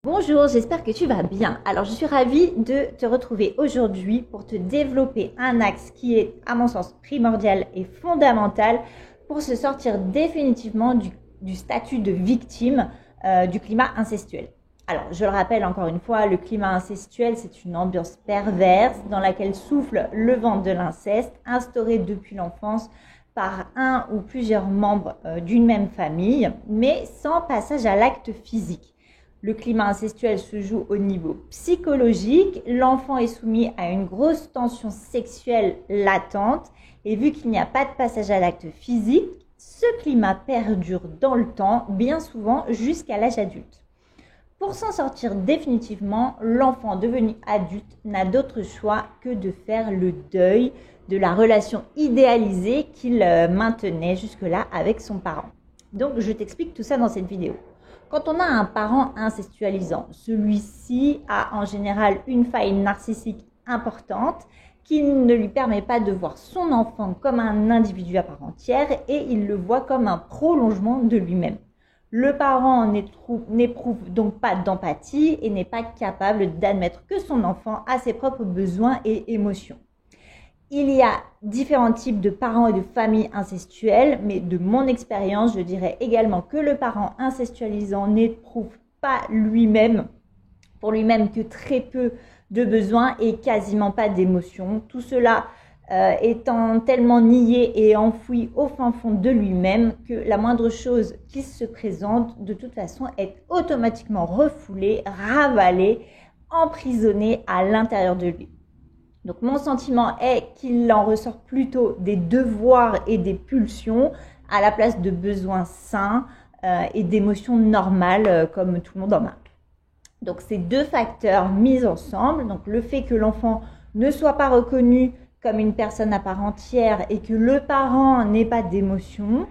Bonjour, j'espère que tu vas bien. Alors, je suis ravie de te retrouver aujourd'hui pour te développer un axe qui est, à mon sens, primordial et fondamental pour se sortir définitivement du statut de victime du climat incestuel. Alors, je le rappelle encore une fois, le climat incestuel, c'est une ambiance perverse dans laquelle souffle le vent de l'inceste, instauré depuis l'enfance par un ou plusieurs membres d'une même famille, mais sans passage à l'acte physique. Le climat incestuel se joue au niveau psychologique, l'enfant est soumis à une grosse tension sexuelle latente et vu qu'il n'y a pas de passage à l'acte physique, ce climat perdure dans le temps, bien souvent jusqu'à l'âge adulte. Pour s'en sortir définitivement, l'enfant devenu adulte n'a d'autre choix que de faire le deuil de la relation idéalisée qu'il maintenait jusque-là avec son parent. Donc je t'explique tout ça dans cette vidéo. Quand on a un parent incestualisant, celui-ci a en général une faille narcissique importante qui ne lui permet pas de voir son enfant comme un individu à part entière et il le voit comme un prolongement de lui-même. Le parent n'éprouve donc pas d'empathie et n'est pas capable d'admettre que son enfant a ses propres besoins et émotions. Il y a différents types de parents et de familles incestuelles, mais de mon expérience, je dirais également que le parent incestualisant n'éprouve pas pour lui-même que très peu de besoins et quasiment pas d'émotions. Tout cela étant tellement nié et enfoui au fin fond de lui-même que la moindre chose qui se présente, de toute façon, est automatiquement refoulée, ravalée, emprisonnée à l'intérieur de lui. Donc mon sentiment est qu'il en ressort plutôt des devoirs et des pulsions à la place de besoins sains et d'émotions normales comme tout le monde en a. Donc ces deux facteurs mis ensemble, donc le fait que l'enfant ne soit pas reconnu comme une personne à part entière et que le parent n'ait pas d'émotions,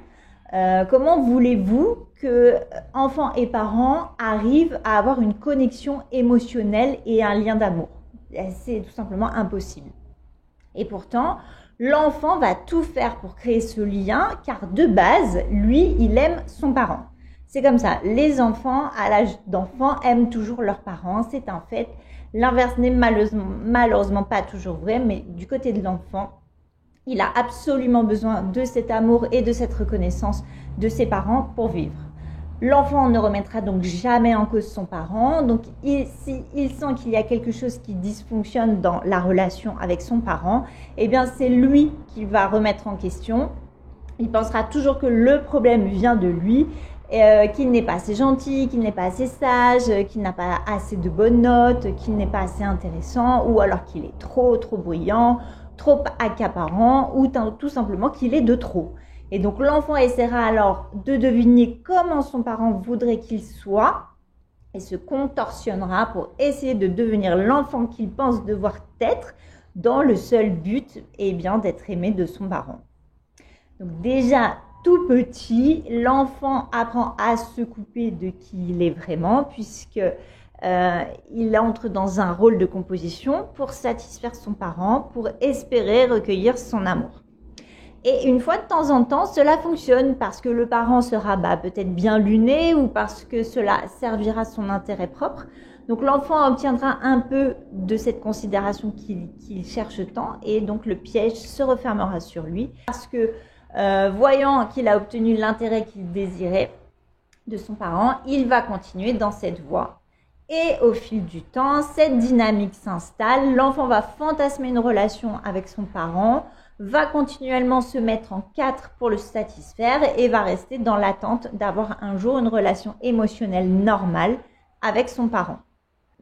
comment voulez-vous que enfant et parent arrivent à avoir une connexion émotionnelle et un lien d'amour ? C'est tout simplement impossible. Et pourtant, l'enfant va tout faire pour créer ce lien, car de base, lui, il aime son parent. C'est comme ça, les enfants, à l'âge d'enfant, aiment toujours leurs parents, c'est un fait. L'inverse n'est malheureusement pas toujours vrai, mais du côté de l'enfant, il a absolument besoin de cet amour et de cette reconnaissance de ses parents pour vivre. L'enfant ne remettra donc jamais en cause son parent, donc s'il sent qu'il y a quelque chose qui dysfonctionne dans la relation avec son parent, eh bien c'est lui qui va remettre en question. Il pensera toujours que le problème vient de lui, qu'il n'est pas assez gentil, qu'il n'est pas assez sage, qu'il n'a pas assez de bonnes notes, qu'il n'est pas assez intéressant, ou alors qu'il est trop bruyant, trop accaparant, ou tout simplement qu'il est de trop. Et donc l'enfant essaiera alors de deviner comment son parent voudrait qu'il soit et se contorsionnera pour essayer de devenir l'enfant qu'il pense devoir être dans le seul but d'être aimé de son parent. Donc déjà tout petit, l'enfant apprend à se couper de qui il est vraiment puisque il entre dans un rôle de composition pour satisfaire son parent, pour espérer recueillir son amour. Et une fois de temps en temps, cela fonctionne parce que le parent sera peut-être bien luné ou parce que cela servira son intérêt propre. Donc l'enfant obtiendra un peu de cette considération qu'il cherche tant et donc le piège se refermera sur lui parce que voyant qu'il a obtenu l'intérêt qu'il désirait de son parent, il va continuer dans cette voie. Et au fil du temps, cette dynamique s'installe, l'enfant va fantasmer une relation avec son parent, va continuellement se mettre en quatre pour le satisfaire et va rester dans l'attente d'avoir un jour une relation émotionnelle normale avec son parent.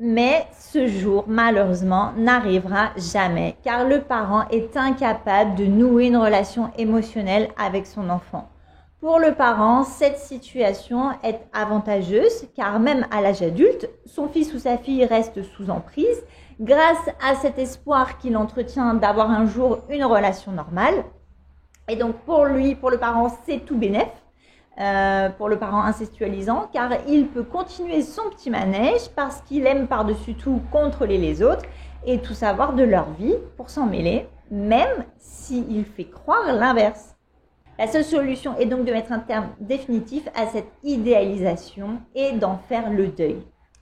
Mais ce jour, malheureusement, n'arrivera jamais car le parent est incapable de nouer une relation émotionnelle avec son enfant. Pour le parent, cette situation est avantageuse car même à l'âge adulte, son fils ou sa fille reste sous emprise grâce à cet espoir qu'il entretient d'avoir un jour une relation normale. Et donc pour le parent, c'est tout bénef, pour le parent incestualisant, car il peut continuer son petit manège parce qu'il aime par-dessus tout contrôler les autres et tout savoir de leur vie pour s'en mêler, même s'il fait croire l'inverse. La seule solution est donc de mettre un terme définitif à cette idéalisation et d'en faire le deuil.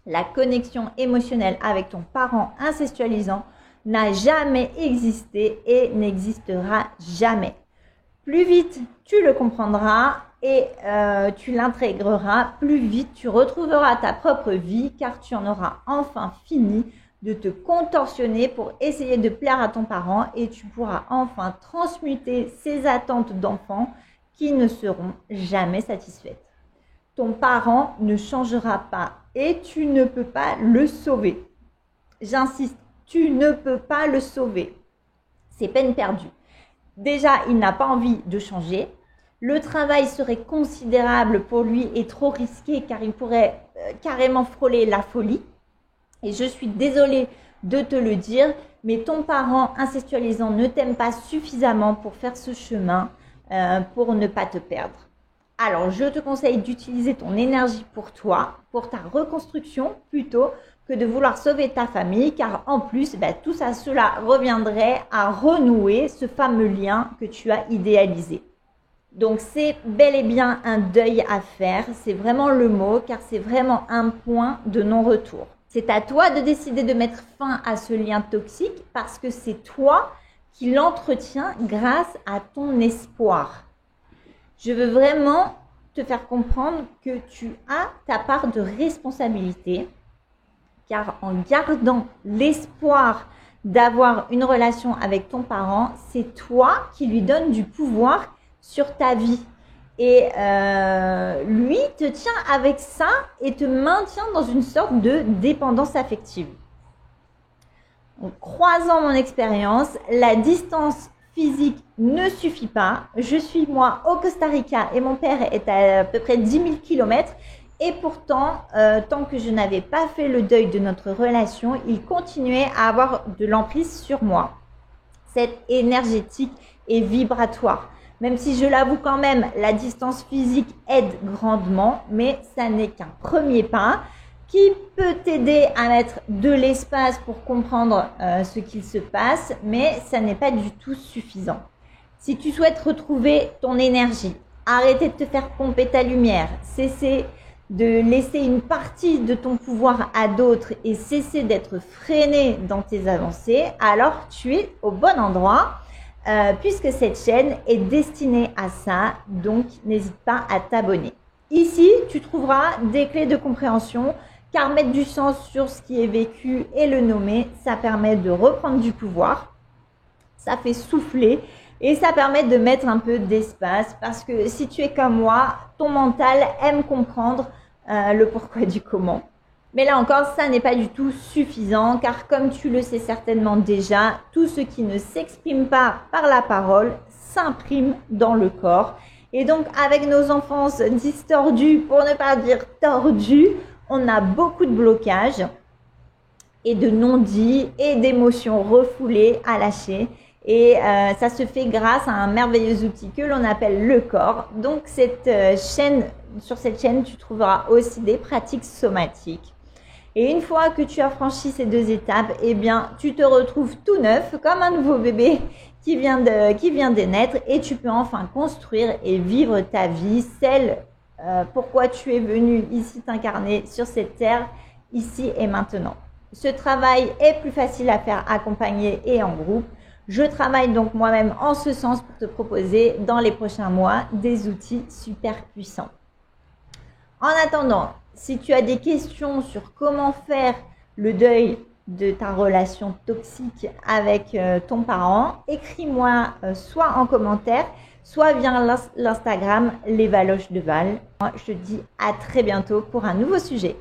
La connexion émotionnelle avec ton parent incestualisant n'a jamais existé et n'existera jamais. Plus vite tu le comprendras et tu l'intégreras, plus vite tu retrouveras ta propre vie car tu en auras enfin fini de te contorsionner pour essayer de plaire à ton parent et tu pourras enfin transmuter ces attentes d'enfant qui ne seront jamais satisfaites. Ton parent ne changera pas et tu ne peux pas le sauver. J'insiste, tu ne peux pas le sauver. C'est peine perdue. Déjà, il n'a pas envie de changer. Le travail serait considérable pour lui et trop risqué car il pourrait carrément frôler la folie. Et je suis désolée de te le dire, mais ton parent incestualisant ne t'aime pas suffisamment pour faire ce chemin, pour ne pas te perdre. Alors, je te conseille d'utiliser ton énergie pour toi, pour ta reconstruction, plutôt que de vouloir sauver ta famille, car en plus, tout ça, cela reviendrait à renouer ce fameux lien que tu as idéalisé. Donc, c'est bel et bien un deuil à faire, c'est vraiment le mot, car c'est vraiment un point de non-retour. C'est à toi de décider de mettre fin à ce lien toxique parce que c'est toi qui l'entretiens grâce à ton espoir. Je veux vraiment te faire comprendre que tu as ta part de responsabilité car en gardant l'espoir d'avoir une relation avec ton parent, c'est toi qui lui donnes du pouvoir sur ta vie. Et lui te tient avec ça et te maintient dans une sorte de dépendance affective. Donc, croisant mon expérience, la distance physique ne suffit pas. Je suis moi au Costa Rica et mon père est à peu près 10 000 km. Et pourtant, tant que je n'avais pas fait le deuil de notre relation, il continuait à avoir de l'emprise sur moi. Cette énergétique et vibratoire. Même si je l'avoue quand même, la distance physique aide grandement, mais ça n'est qu'un premier pas qui peut t'aider à mettre de l'espace pour comprendre ce qu'il se passe, mais ça n'est pas du tout suffisant. Si tu souhaites retrouver ton énergie, arrêter de te faire pomper ta lumière, cesser de laisser une partie de ton pouvoir à d'autres et cesser d'être freiné dans tes avancées, alors tu es au bon endroit. Puisque cette chaîne est destinée à ça, donc n'hésite pas à t'abonner. Ici, tu trouveras des clés de compréhension, car mettre du sens sur ce qui est vécu et le nommer, ça permet de reprendre du pouvoir, ça fait souffler et ça permet de mettre un peu d'espace, parce que si tu es comme moi, ton mental aime comprendre le pourquoi du comment. Mais là encore, ça n'est pas du tout suffisant car comme tu le sais certainement déjà, tout ce qui ne s'exprime pas par la parole s'imprime dans le corps. Et donc avec nos enfances distordues, pour ne pas dire tordues, on a beaucoup de blocages et de non-dits et d'émotions refoulées à lâcher. Et ça se fait grâce à un merveilleux outil que l'on appelle le corps. Donc sur cette chaîne, tu trouveras aussi des pratiques somatiques. Et une fois que tu as franchi ces deux étapes, eh bien, tu te retrouves tout neuf, comme un nouveau bébé qui vient de naître et tu peux enfin construire et vivre ta vie, celle pourquoi tu es venu ici t'incarner sur cette terre, ici et maintenant. Ce travail est plus facile à faire accompagné et en groupe. Je travaille donc moi-même en ce sens pour te proposer dans les prochains mois des outils super puissants. En attendant, si tu as des questions sur comment faire le deuil de ta relation toxique avec ton parent, écris-moi soit en commentaire, soit via l'Instagram Les Valoches de Val. Je te dis à très bientôt pour un nouveau sujet.